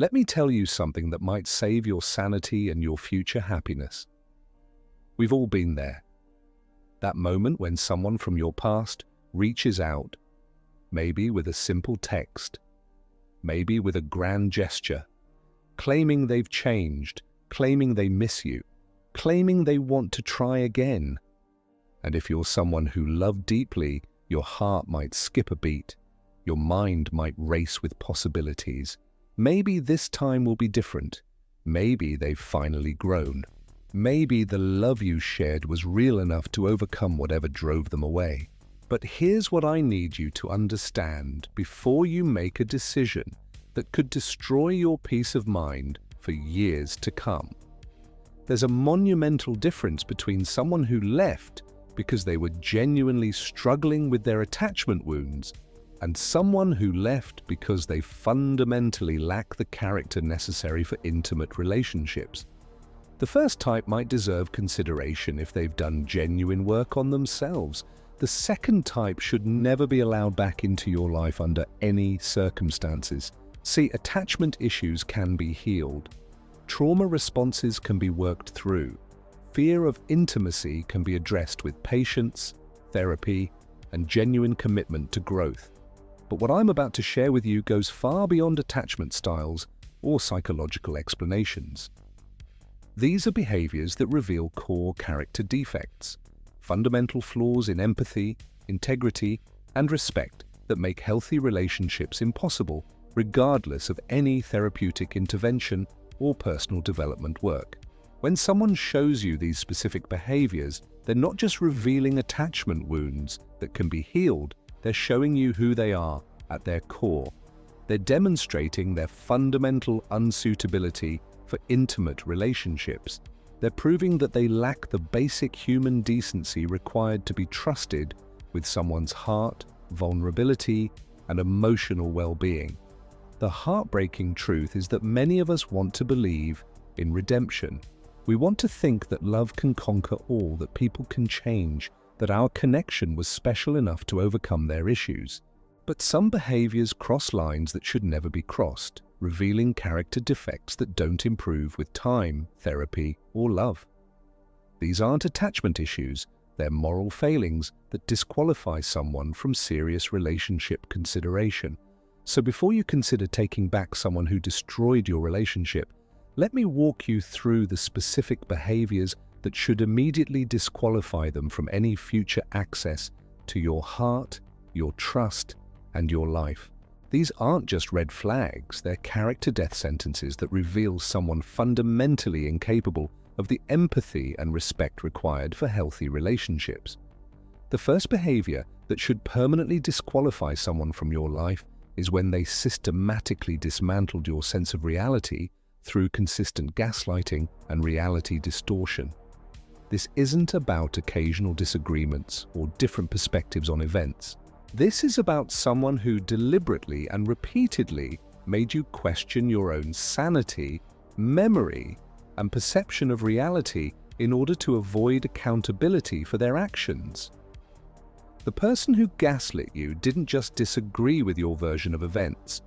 Let me tell you something that might save your sanity and your future happiness. We've all been there. That moment when someone from your past reaches out, maybe with a simple text, maybe with a grand gesture, claiming they've changed, claiming they miss you, claiming they want to try again. And if you're someone who loved deeply, your heart might skip a beat, your mind might race with possibilities. Maybe this time will be different. Maybe they've finally grown. Maybe the love you shared was real enough to overcome whatever drove them away. But here's what I need you to understand before you make a decision that could destroy your peace of mind for years to come. There's a monumental difference between someone who left because they were genuinely struggling with their attachment wounds and someone who left because they fundamentally lack the character necessary for intimate relationships. The first type might deserve consideration if they've done genuine work on themselves. The second type should never be allowed back into your life under any circumstances. See, attachment issues can be healed. Trauma responses can be worked through. Fear of intimacy can be addressed with patience, therapy, and genuine commitment to growth. But what I'm about to share with you goes far beyond attachment styles or psychological explanations. These are behaviors that reveal core character defects, fundamental flaws in empathy, integrity, and respect that make healthy relationships impossible, regardless of any therapeutic intervention or personal development work. When someone shows you these specific behaviors, they're not just revealing attachment wounds that can be healed, they're showing you who they are at their core. They're demonstrating their fundamental unsuitability for intimate relationships. They're proving that they lack the basic human decency required to be trusted with someone's heart, vulnerability, and emotional well-being. The heartbreaking truth is that many of us want to believe in redemption. We want to think that love can conquer all, that people can change, that our connection was special enough to overcome their issues. But some behaviors cross lines that should never be crossed, revealing character defects that don't improve with time, therapy, or love. These aren't attachment issues, they're moral failings that disqualify someone from serious relationship consideration. So before you consider taking back someone who destroyed your relationship, let me walk you through the specific behaviors that should immediately disqualify them from any future access to your heart, your trust, and your life. These aren't just red flags, they're character death sentences that reveal someone fundamentally incapable of the empathy and respect required for healthy relationships. The first behavior that should permanently disqualify someone from your life is when they systematically dismantled your sense of reality through consistent gaslighting and reality distortion. This isn't about occasional disagreements or different perspectives on events. This is about someone who deliberately and repeatedly made you question your own sanity, memory, and perception of reality in order to avoid accountability for their actions. The person who gaslit you didn't just disagree with your version of events.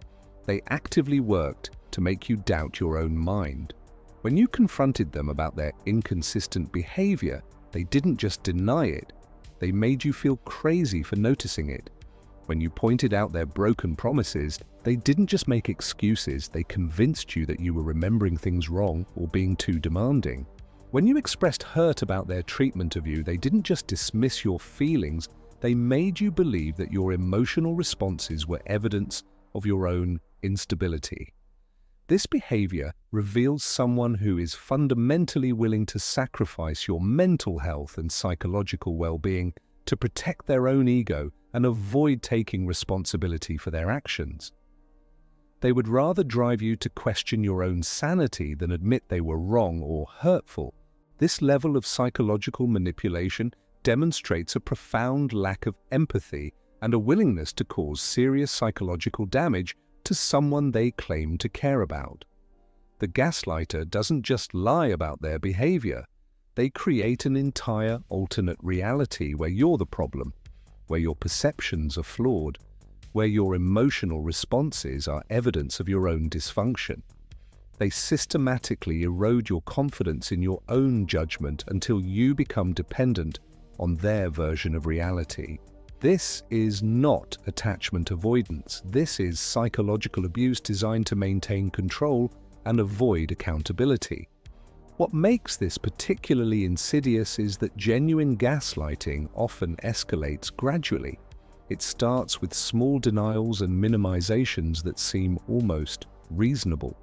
They actively worked to make you doubt your own mind. When you confronted them about their inconsistent behavior, they didn't just deny it, they made you feel crazy for noticing it. When you pointed out their broken promises, they didn't just make excuses, they convinced you that you were remembering things wrong or being too demanding. When you expressed hurt about their treatment of you, they didn't just dismiss your feelings, they made you believe that your emotional responses were evidence of your own instability. This behavior reveals someone who is fundamentally willing to sacrifice your mental health and psychological well-being to protect their own ego and avoid taking responsibility for their actions. They would rather drive you to question your own sanity than admit they were wrong or hurtful. This level of psychological manipulation demonstrates a profound lack of empathy and a willingness to cause serious psychological damage to someone they claim to care about. The gaslighter doesn't just lie about their behavior. They create an entire alternate reality where you're the problem, where your perceptions are flawed, where your emotional responses are evidence of your own dysfunction. They systematically erode your confidence in your own judgment until you become dependent on their version of reality. This is not attachment avoidance. This is psychological abuse designed to maintain control and avoid accountability. What makes this particularly insidious is that genuine gaslighting often escalates gradually. It starts with small denials and minimizations that seem almost reasonable.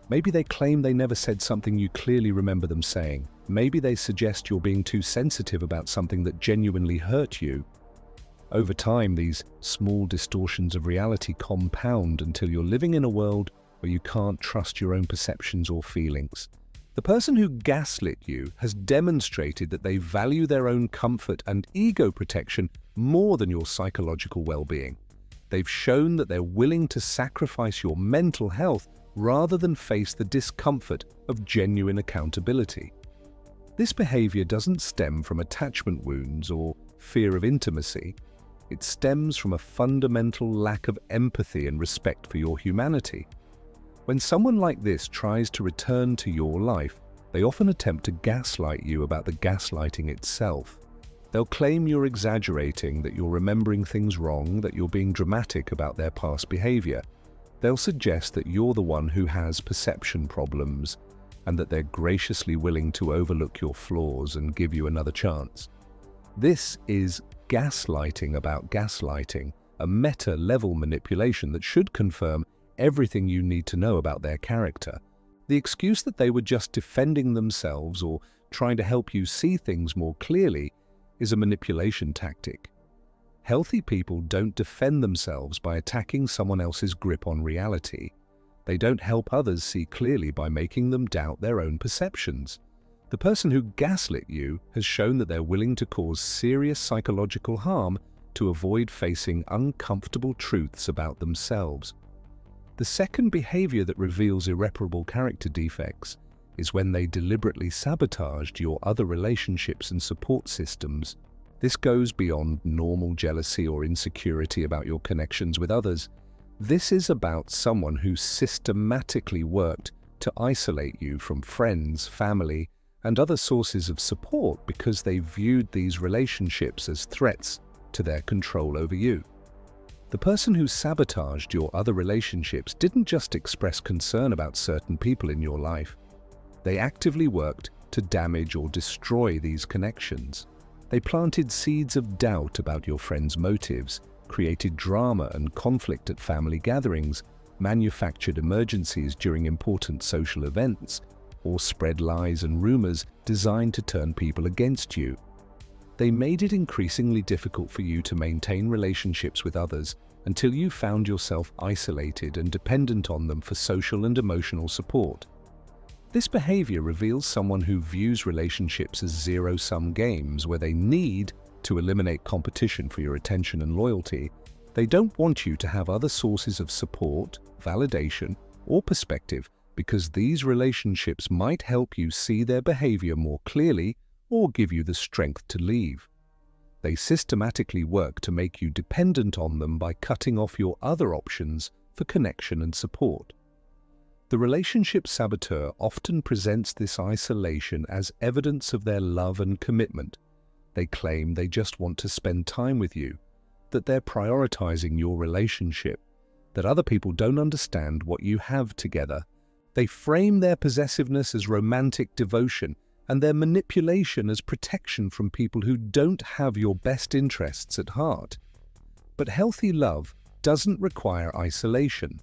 Maybe they claim they never said something you clearly remember them saying. Maybe they suggest you're being too sensitive about something that genuinely hurt you. Over time, these small distortions of reality compound until you're living in a world where you can't trust your own perceptions or feelings. The person who gaslit you has demonstrated that they value their own comfort and ego protection more than your psychological well-being. They've shown that they're willing to sacrifice your mental health rather than face the discomfort of genuine accountability. This behavior doesn't stem from attachment wounds or fear of intimacy. It stems from a fundamental lack of empathy and respect for your humanity. When someone like this tries to return to your life, they often attempt to gaslight you about the gaslighting itself. They'll claim you're exaggerating, that you're remembering things wrong, that you're being dramatic about their past behavior. They'll suggest that you're the one who has perception problems, and that they're graciously willing to overlook your flaws and give you another chance. This is gaslighting about gaslighting, a meta-level manipulation that should confirm everything you need to know about their character. The excuse that they were just defending themselves or trying to help you see things more clearly is a manipulation tactic. Healthy people don't defend themselves by attacking someone else's grip on reality. They don't help others see clearly by making them doubt their own perceptions. The person who gaslit you has shown that they're willing to cause serious psychological harm to avoid facing uncomfortable truths about themselves. The second behavior that reveals irreparable character defects is when they deliberately sabotaged your other relationships and support systems. This goes beyond normal jealousy or insecurity about your connections with others. This is about someone who systematically worked to isolate you from friends, family, and other sources of support because they viewed these relationships as threats to their control over you. The person who sabotaged your other relationships didn't just express concern about certain people in your life. They actively worked to damage or destroy these connections. They planted seeds of doubt about your friends' motives, created drama and conflict at family gatherings, manufactured emergencies during important social events, or spread lies and rumors designed to turn people against you. They made it increasingly difficult for you to maintain relationships with others until you found yourself isolated and dependent on them for social and emotional support. This behavior reveals someone who views relationships as zero-sum games where they need to eliminate competition for your attention and loyalty. They don't want you to have other sources of support, validation, or perspective because these relationships might help you see their behavior more clearly or give you the strength to leave. They systematically work to make you dependent on them by cutting off your other options for connection and support. The relationship saboteur often presents this isolation as evidence of their love and commitment. They claim they just want to spend time with you, that they're prioritizing your relationship, that other people don't understand what you have together. They frame their possessiveness as romantic devotion and their manipulation as protection from people who don't have your best interests at heart. But healthy love doesn't require isolation.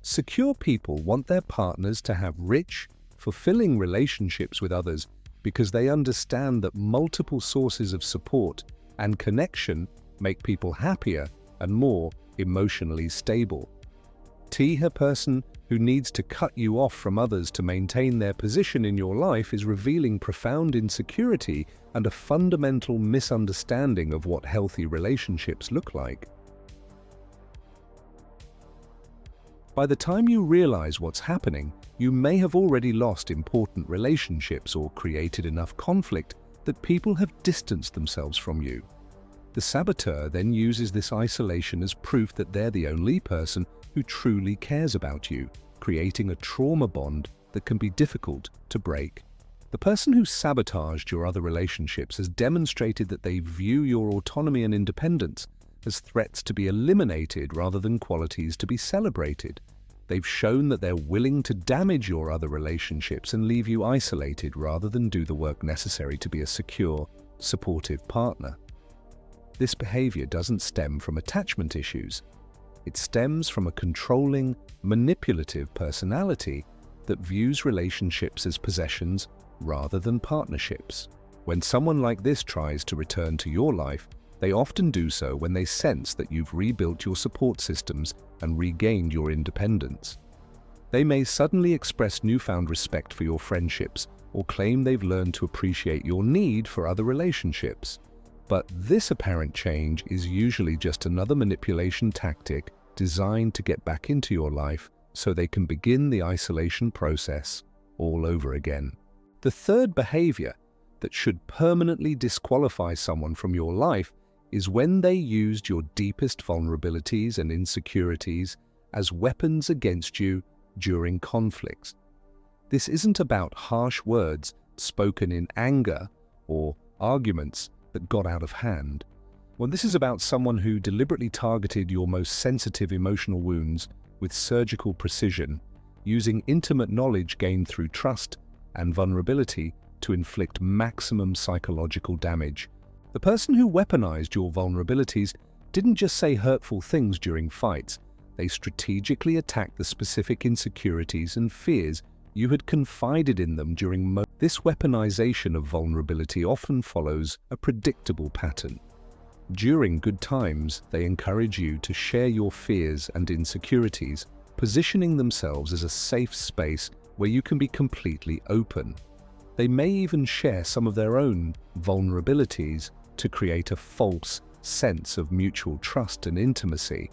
Secure people want their partners to have rich, fulfilling relationships with others because they understand that multiple sources of support and connection make people happier and more emotionally stable. A person who needs to cut you off from others to maintain their position in your life is revealing profound insecurity and a fundamental misunderstanding of what healthy relationships look like. By the time you realize what's happening, you may have already lost important relationships or created enough conflict that people have distanced themselves from you. The saboteur then uses this isolation as proof that they're the only person who truly cares about you, creating a trauma bond that can be difficult to break. The person who sabotaged your other relationships has demonstrated that they view your autonomy and independence as threats to be eliminated rather than qualities to be celebrated. They've shown that they're willing to damage your other relationships and leave you isolated rather than do the work necessary to be a secure, supportive partner. This behavior doesn't stem from attachment issues. It stems from a controlling, manipulative personality that views relationships as possessions rather than partnerships. When someone like this tries to return to your life, they often do so when they sense that you've rebuilt your support systems and regained your independence. They may suddenly express newfound respect for your friendships or claim they've learned to appreciate your need for other relationships. But this apparent change is usually just another manipulation tactic designed to get back into your life so they can begin the isolation process all over again. The third behavior that should permanently disqualify someone from your life is when they used your deepest vulnerabilities and insecurities as weapons against you during conflicts. This isn't about harsh words spoken in anger or arguments that got out of hand. Well, this is about someone who deliberately targeted your most sensitive emotional wounds with surgical precision, using intimate knowledge gained through trust and vulnerability to inflict maximum psychological damage. The person who weaponized your vulnerabilities didn't just say hurtful things during fights. They strategically attacked the specific insecurities and fears you had confided in them during This weaponization of vulnerability often follows a predictable pattern. During good times, they encourage you to share your fears and insecurities, positioning themselves as a safe space where you can be completely open. They may even share some of their own vulnerabilities to create a false sense of mutual trust and intimacy.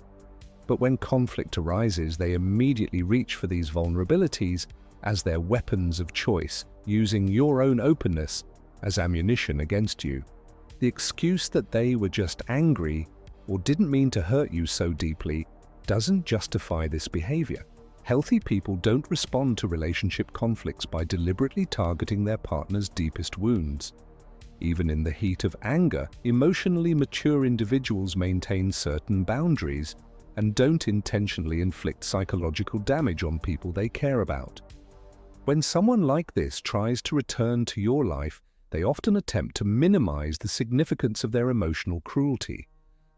But when conflict arises, they immediately reach for these vulnerabilities as their weapons of choice, using your own openness as ammunition against you. The excuse that they were just angry or didn't mean to hurt you so deeply doesn't justify this behavior. Healthy people don't respond to relationship conflicts by deliberately targeting their partner's deepest wounds. Even in the heat of anger, emotionally mature individuals maintain certain boundaries and don't intentionally inflict psychological damage on people they care about. When someone like this tries to return to your life, they often attempt to minimize the significance of their emotional cruelty.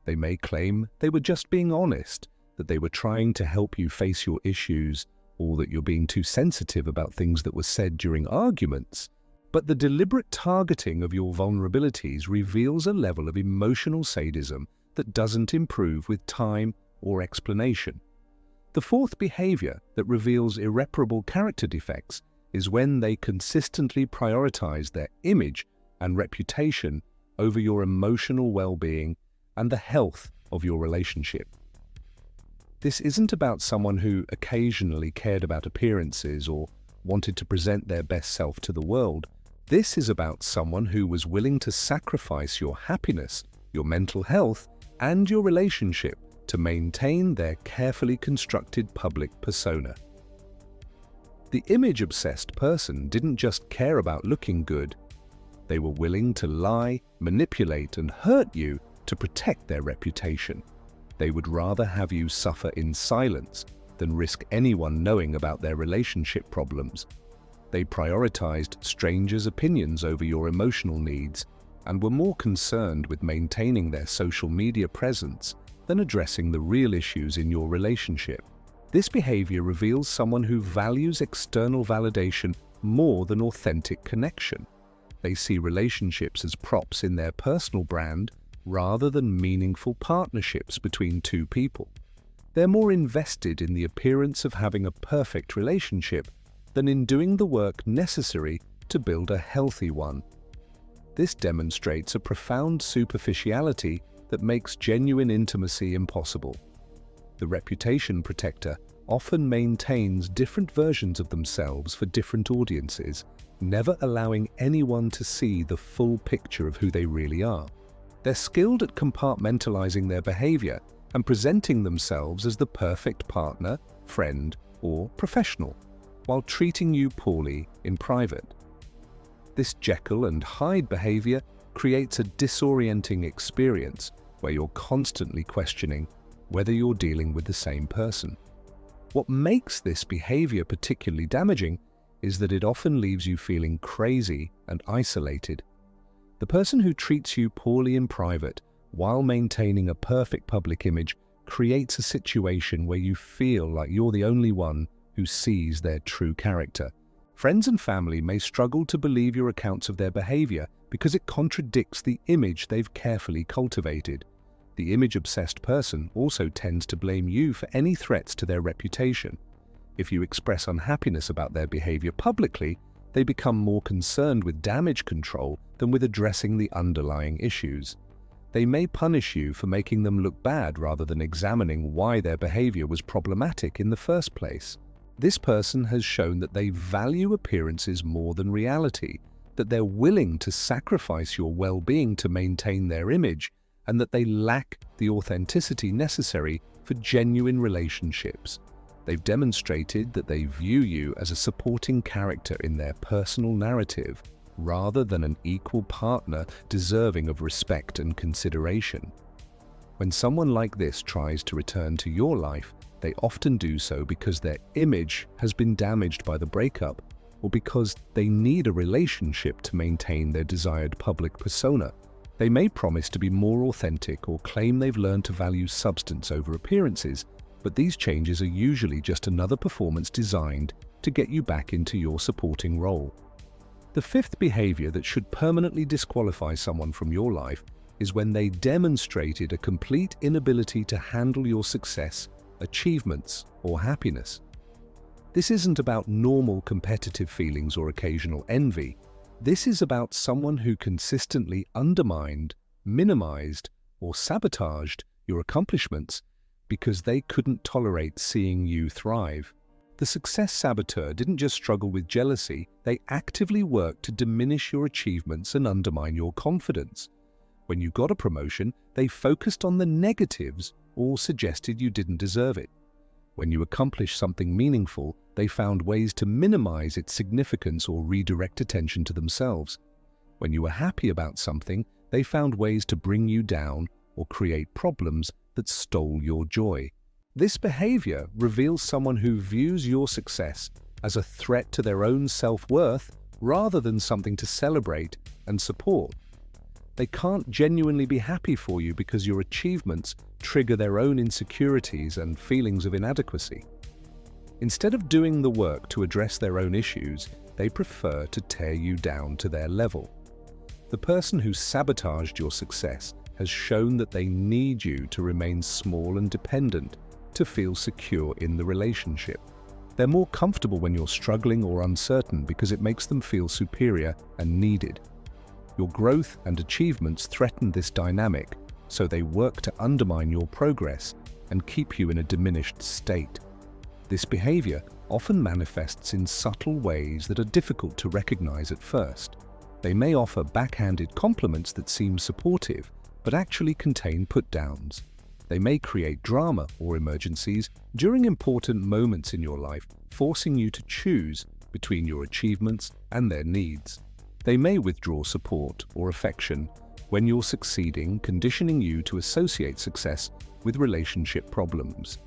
They may claim they were just being honest, that they were trying to help you face your issues, or that you're being too sensitive about things that were said during arguments. But the deliberate targeting of your vulnerabilities reveals a level of emotional sadism that doesn't improve with time or explanation. The fourth behavior that reveals irreparable character defects is when they consistently prioritize their image and reputation over your emotional well-being and the health of your relationship. This isn't about someone who occasionally cared about appearances or wanted to present their best self to the world. This is about someone who was willing to sacrifice your happiness, your mental health, and your relationship to maintain their carefully constructed public persona. The image-obsessed person didn't just care about looking good. They were willing to lie, manipulate, and hurt you to protect their reputation. They would rather have you suffer in silence than risk anyone knowing about their relationship problems. They prioritized strangers' opinions over your emotional needs and were more concerned with maintaining their social media presence than addressing the real issues in your relationship. This behavior reveals someone who values external validation more than authentic connection. They see relationships as props in their personal brand rather than meaningful partnerships between two people. They're more invested in the appearance of having a perfect relationship than in doing the work necessary to build a healthy one. This demonstrates a profound superficiality that makes genuine intimacy impossible. The reputation protector often maintains different versions of themselves for different audiences, never allowing anyone to see the full picture of who they really are. They're skilled at compartmentalizing their behavior and presenting themselves as the perfect partner, friend, or professional, while treating you poorly in private. This Jekyll and Hyde behavior creates a disorienting experience where you're constantly questioning whether you're dealing with the same person. What makes this behavior particularly damaging is that it often leaves you feeling crazy and isolated. The person who treats you poorly in private while maintaining a perfect public image creates a situation where you feel like you're the only one who sees their true character. Friends and family may struggle to believe your accounts of their behavior because it contradicts the image they've carefully cultivated. The image-obsessed person also tends to blame you for any threats to their reputation. If you express unhappiness about their behavior publicly, they become more concerned with damage control than with addressing the underlying issues. They may punish you for making them look bad rather than examining why their behavior was problematic in the first place. This person has shown that they value appearances more than reality, that they're willing to sacrifice your well-being to maintain their image, and that they lack the authenticity necessary for genuine relationships. They've demonstrated that they view you as a supporting character in their personal narrative, rather than an equal partner deserving of respect and consideration. When someone like this tries to return to your life, they often do so because their image has been damaged by the breakup, or because they need a relationship to maintain their desired public persona. They may promise to be more authentic or claim they've learned to value substance over appearances, but these changes are usually just another performance designed to get you back into your supporting role. The fifth behavior that should permanently disqualify someone from your life is when they demonstrated a complete inability to handle your success, achievements, or happiness. This isn't about normal competitive feelings or occasional envy. This is about someone who consistently undermined, minimized, or sabotaged your accomplishments because they couldn't tolerate seeing you thrive. The success saboteur didn't just struggle with jealousy, they actively worked to diminish your achievements and undermine your confidence. When you got a promotion, they focused on the negatives or suggested you didn't deserve it. When you accomplished something meaningful, they found ways to minimize its significance or redirect attention to themselves. When you were happy about something, they found ways to bring you down or create problems that stole your joy. This behavior reveals someone who views your success as a threat to their own self-worth rather than something to celebrate and support. They can't genuinely be happy for you because your achievements trigger their own insecurities and feelings of inadequacy. Instead of doing the work to address their own issues, they prefer to tear you down to their level. The person who sabotaged your success has shown that they need you to remain small and dependent to feel secure in the relationship. They're more comfortable when you're struggling or uncertain because it makes them feel superior and needed. Your growth and achievements threaten this dynamic, so they work to undermine your progress and keep you in a diminished state. This behavior often manifests in subtle ways that are difficult to recognize at first. They may offer backhanded compliments that seem supportive, but actually contain put-downs. They may create drama or emergencies during important moments in your life, forcing you to choose between your achievements and their needs. They may withdraw support or affection when you're succeeding, conditioning you to associate success with relationship problems.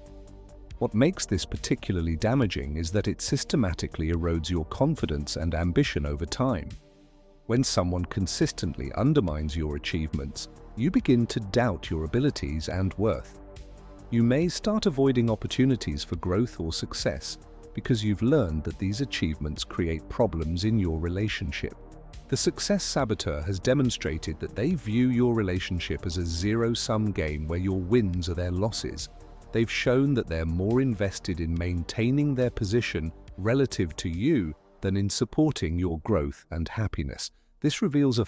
What makes this particularly damaging is that it systematically erodes your confidence and ambition over time. When someone consistently undermines your achievements, you begin to doubt your abilities and worth. You may start avoiding opportunities for growth or success because you've learned that these achievements create problems in your relationship. The success saboteur has demonstrated that they view your relationship as a zero-sum game where your wins are their losses. They've shown that they're more invested in maintaining their position relative to you than in supporting your growth and happiness. This reveals a